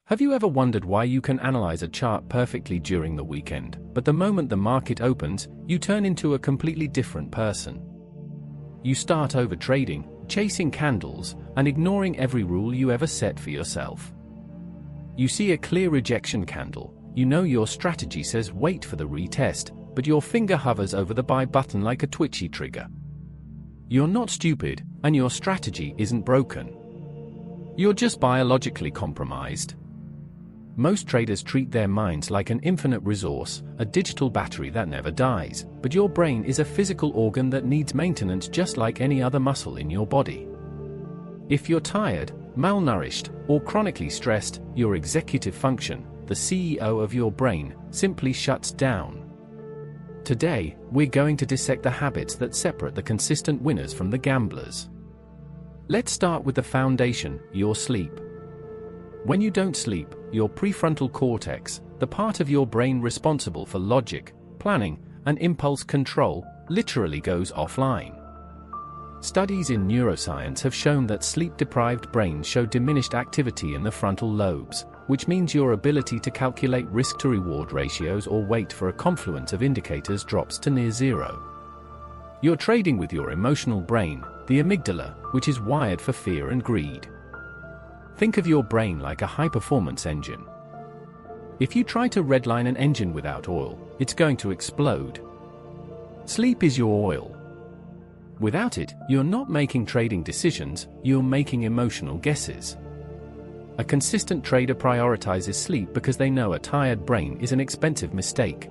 Have you ever wondered why you can analyze a chart perfectly during the weekend, but the moment the market opens, you turn into a completely different person? You start overtrading, chasing candles, and ignoring every rule you ever set for yourself. You see a clear rejection candle, you know your strategy says wait for the retest, but your finger hovers over the buy button like a twitchy trigger. You're not stupid, and your strategy isn't broken. You're just biologically compromised. Most traders treat their minds like an infinite resource, a digital battery that never dies, but your brain is a physical organ that needs maintenance just like any other muscle in your body. If you're tired, malnourished, or chronically stressed, your executive function, the CEO of your brain, simply shuts down. Today, we're going to dissect the habits that separate the consistent winners from the gamblers. Let's start with the foundation, your sleep. When you don't sleep, your prefrontal cortex, the part of your brain responsible for logic, planning, and impulse control, literally goes offline. Studies in neuroscience have shown that sleep-deprived brains show diminished activity in the frontal lobes, which means your ability to calculate risk-to-reward ratios or wait for a confluence of indicators drops to near zero. You're trading with your emotional brain, the amygdala, which is wired for fear and greed. Think of your brain like a high-performance engine. If you try to redline an engine without oil, it's going to explode. Sleep is your oil. Without it, you're not making trading decisions, you're making emotional guesses. A consistent trader prioritizes sleep because they know a tired brain is an expensive mistake.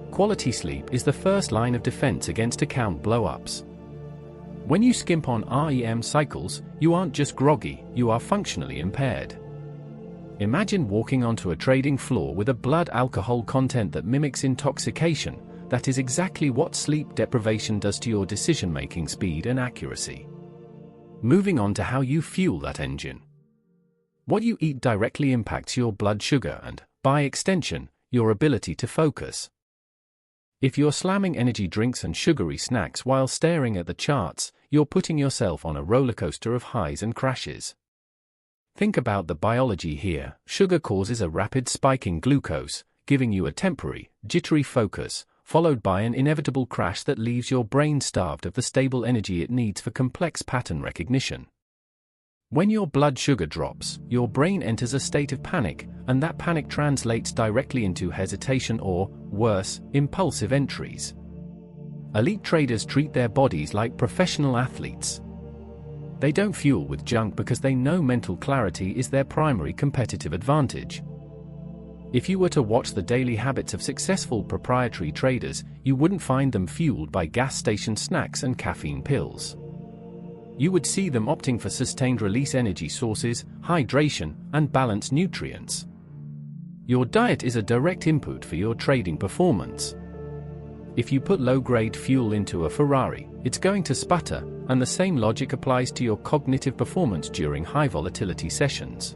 Quality sleep is the first line of defense against account blow-ups. When you skimp on REM cycles, you aren't just groggy, you are functionally impaired. Imagine walking onto a trading floor with a blood alcohol content that mimics intoxication. That is exactly what sleep deprivation does to your decision-making speed and accuracy. Moving on to how you fuel that engine. What you eat directly impacts your blood sugar and, by extension, your ability to focus. If you're slamming energy drinks and sugary snacks while staring at the charts, you're putting yourself on a rollercoaster of highs and crashes. Think about the biology here. Sugar causes a rapid spike in glucose, giving you a temporary, jittery focus, followed by an inevitable crash that leaves your brain starved of the stable energy it needs for complex pattern recognition. When your blood sugar drops, your brain enters a state of panic, and that panic translates directly into hesitation or, worse, impulsive entries. Elite traders treat their bodies like professional athletes. They don't fuel with junk because they know mental clarity is their primary competitive advantage. If you were to watch the daily habits of successful proprietary traders, you wouldn't find them fueled by gas station snacks and caffeine pills. You would see them opting for sustained-release energy sources, hydration, and balanced nutrients. Your diet is a direct input for your trading performance. If you put low-grade fuel into a Ferrari, it's going to sputter, and the same logic applies to your cognitive performance during high-volatility sessions.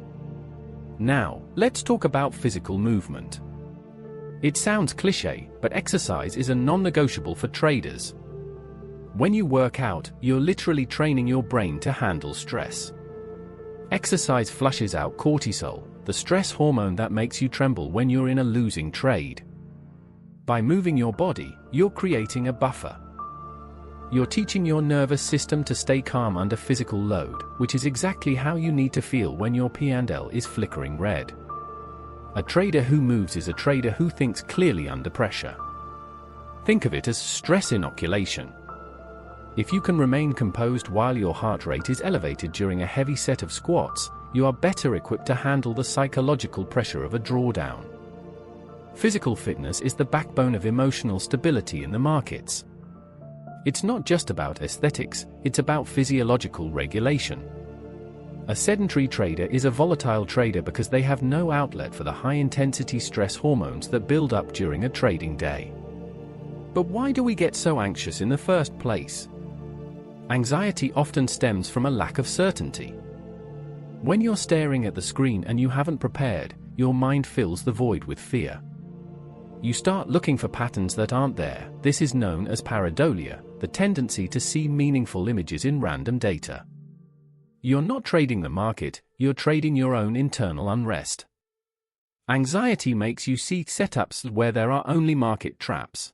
Now, let's talk about physical movement. It sounds cliché, but exercise is a non-negotiable for traders. When you work out, you're literally training your brain to handle stress. Exercise flushes out cortisol, the stress hormone that makes you tremble when you're in a losing trade. By moving your body, you're creating a buffer. You're teaching your nervous system to stay calm under physical load, which is exactly how you need to feel when your P&L is flickering red. A trader who moves is a trader who thinks clearly under pressure. Think of it as stress inoculation. If you can remain composed while your heart rate is elevated during a heavy set of squats, you are better equipped to handle the psychological pressure of a drawdown. Physical fitness is the backbone of emotional stability in the markets. It's not just about aesthetics, it's about physiological regulation. A sedentary trader is a volatile trader because they have no outlet for the high-intensity stress hormones that build up during a trading day. But why do we get so anxious in the first place? Anxiety often stems from a lack of certainty. When you're staring at the screen and you haven't prepared, your mind fills the void with fear. You start looking for patterns that aren't there. This is known as pareidolia, the tendency to see meaningful images in random data. You're not trading the market, you're trading your own internal unrest. Anxiety makes you seek setups where there are only market traps.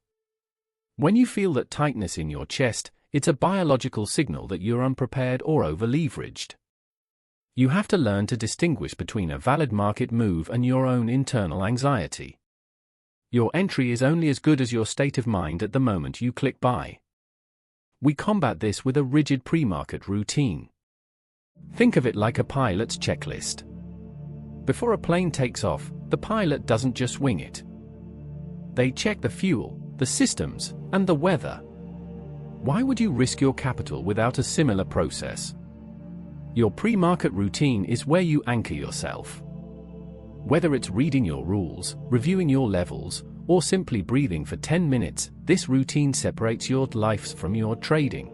When you feel that tightness in your chest, it's a biological signal that you're unprepared or over-leveraged. You have to learn to distinguish between a valid market move and your own internal anxiety. Your entry is only as good as your state of mind at the moment you click buy. We combat this with a rigid pre-market routine. Think of it like a pilot's checklist. Before a plane takes off, the pilot doesn't just wing it. They check the fuel, the systems, and the weather. Why would you risk your capital without a similar process? Your pre-market routine is where you anchor yourself. Whether it's reading your rules, reviewing your levels, or simply breathing for 10 minutes, this routine separates your life from your trading.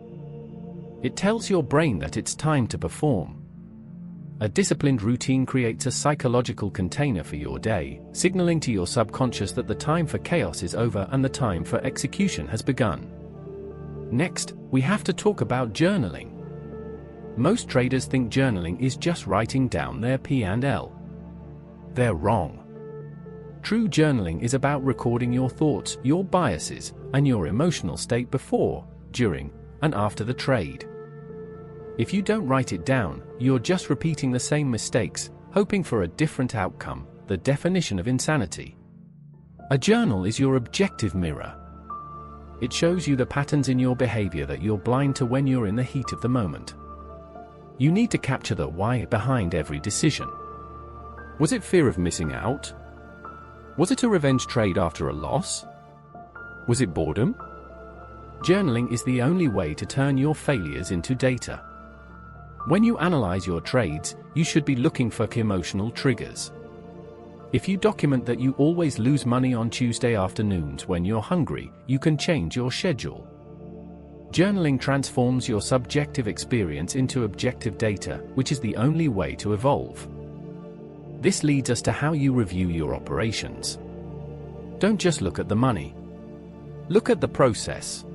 It tells your brain that it's time to perform. A disciplined routine creates a psychological container for your day, signaling to your subconscious that the time for chaos is over and the time for execution has begun. Next, we have to talk about journaling. Most traders think journaling is just writing down their P&L. They're wrong. True journaling is about recording your thoughts, your biases, and your emotional state before, during, and after the trade. If you don't write it down, you're just repeating the same mistakes, hoping for a different outcome, the definition of insanity. A journal is your objective mirror. It shows you the patterns in your behavior that you're blind to when you're in the heat of the moment. You need to capture the why behind every decision. Was it fear of missing out? Was it a revenge trade after a loss? Was it boredom? Journaling is the only way to turn your failures into data. When you analyze your trades, you should be looking for emotional triggers. If you document that you always lose money on Tuesday afternoons when you're hungry, you can change your schedule. Journaling transforms your subjective experience into objective data, which is the only way to evolve. This leads us to how you review your operations. Don't just look at the money. Look at the process.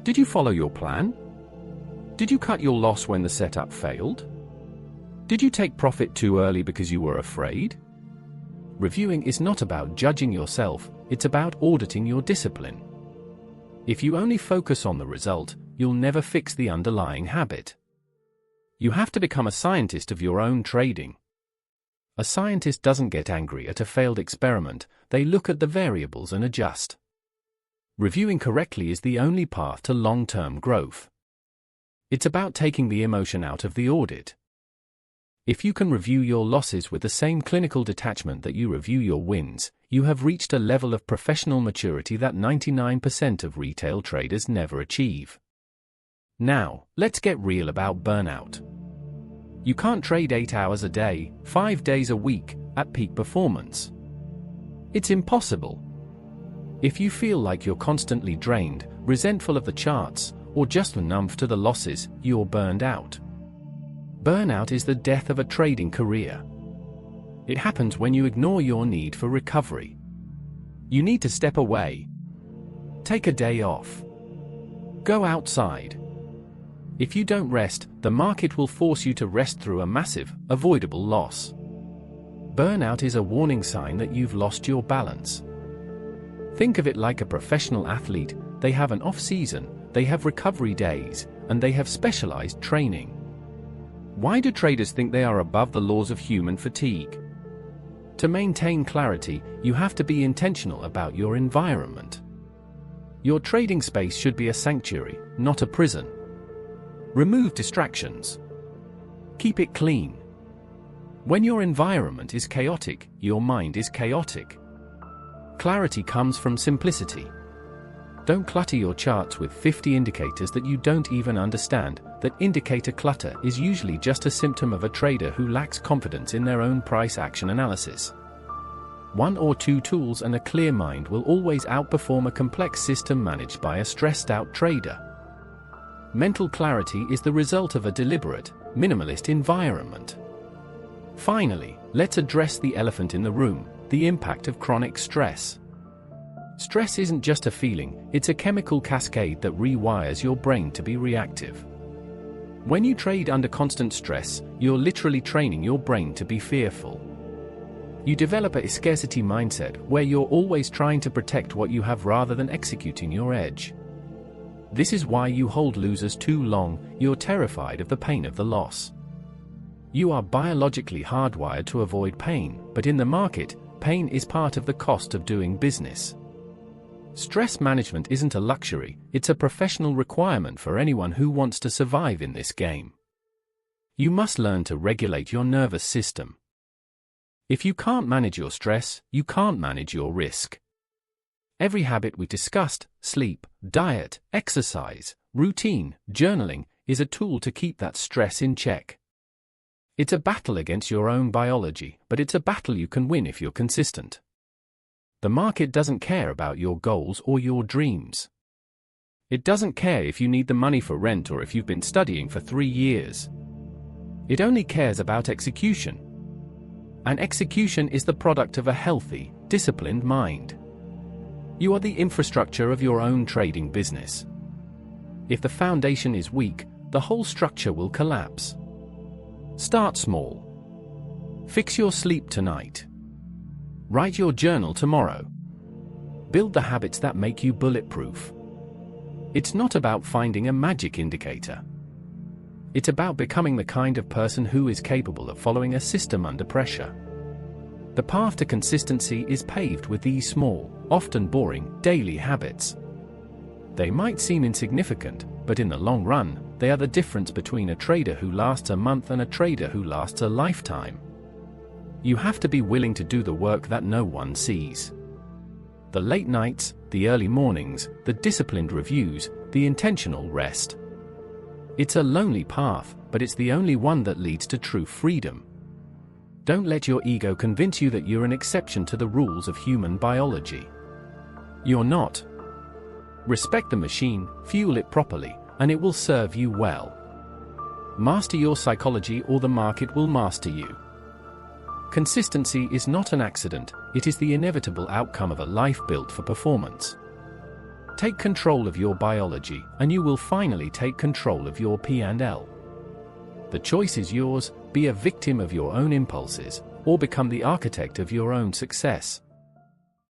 Did you follow your plan? Did you cut your loss when the setup failed? Did you take profit too early because you were afraid? Reviewing is not about judging yourself, it's about auditing your discipline. If you only focus on the result, you'll never fix the underlying habit. You have to become a scientist of your own trading. A scientist doesn't get angry at a failed experiment, they look at the variables and adjust. Reviewing correctly is the only path to long-term growth. It's about taking the emotion out of the audit. If you can review your losses with the same clinical detachment that you review your wins, you have reached a level of professional maturity that 99% of retail traders never achieve. Now, let's get real about burnout. You can't trade 8 hours a day, 5 days a week, at peak performance. It's impossible. If you feel like you're constantly drained, resentful of the charts, or just numb to the losses, you're burned out. Burnout is the death of a trading career. It happens when you ignore your need for recovery. You need to step away. Take a day off. Go outside. If you don't rest, the market will force you to rest through a massive, avoidable loss. Burnout is a warning sign that you've lost your balance. Think of it like a professional athlete. They have an off-season, they have recovery days, and they have specialized training. Why do traders think they are above the laws of human fatigue? To maintain clarity, you have to be intentional about your environment. Your trading space should be a sanctuary, not a prison. Remove distractions. Keep it clean. When your environment is chaotic, your mind is chaotic. Clarity comes from simplicity. Don't clutter your charts with 50 indicators that you don't even understand. That indicator clutter is usually just a symptom of a trader who lacks confidence in their own price action analysis. 1 or 2 tools and a clear mind will always outperform a complex system managed by a stressed-out trader. Mental clarity is the result of a deliberate, minimalist environment. Finally, let's address the elephant in the room, the impact of chronic stress. Stress isn't just a feeling, it's a chemical cascade that rewires your brain to be reactive. When you trade under constant stress, you're literally training your brain to be fearful. You develop a scarcity mindset where you're always trying to protect what you have rather than executing your edge. This is why you hold losers too long. You're terrified of the pain of the loss. You are biologically hardwired to avoid pain, but in the market, pain is part of the cost of doing business. Stress management isn't a luxury, it's a professional requirement for anyone who wants to survive in this game. You must learn to regulate your nervous system. If you can't manage your stress, you can't manage your risk. Every habit we discussed, sleep, diet, exercise, routine, journaling, is a tool to keep that stress in check. It's a battle against your own biology, but it's a battle you can win if you're consistent. The market doesn't care about your goals or your dreams. It doesn't care if you need the money for rent or if you've been studying for 3 years. It only cares about execution. And execution is the product of a healthy, disciplined mind. You are the infrastructure of your own trading business. If the foundation is weak, the whole structure will collapse. Start small. Fix your sleep tonight. Write your journal tomorrow. Build the habits that make you bulletproof. It's not about finding a magic indicator. It's about becoming the kind of person who is capable of following a system under pressure. The path to consistency is paved with these small, often boring, daily habits. They might seem insignificant, but in the long run, they are the difference between a trader who lasts a month and a trader who lasts a lifetime. You have to be willing to do the work that no one sees. The late nights, the early mornings, the disciplined reviews, the intentional rest. It's a lonely path, but it's the only one that leads to true freedom. Don't let your ego convince you that you're an exception to the rules of human biology. You're not. Respect the machine, fuel it properly, and it will serve you well. Master your psychology or the market will master you. Consistency is not an accident, it is the inevitable outcome of a life built for performance. Take control of your biology, and you will finally take control of your P&L. The choice is yours: be a victim of your own impulses, or become the architect of your own success.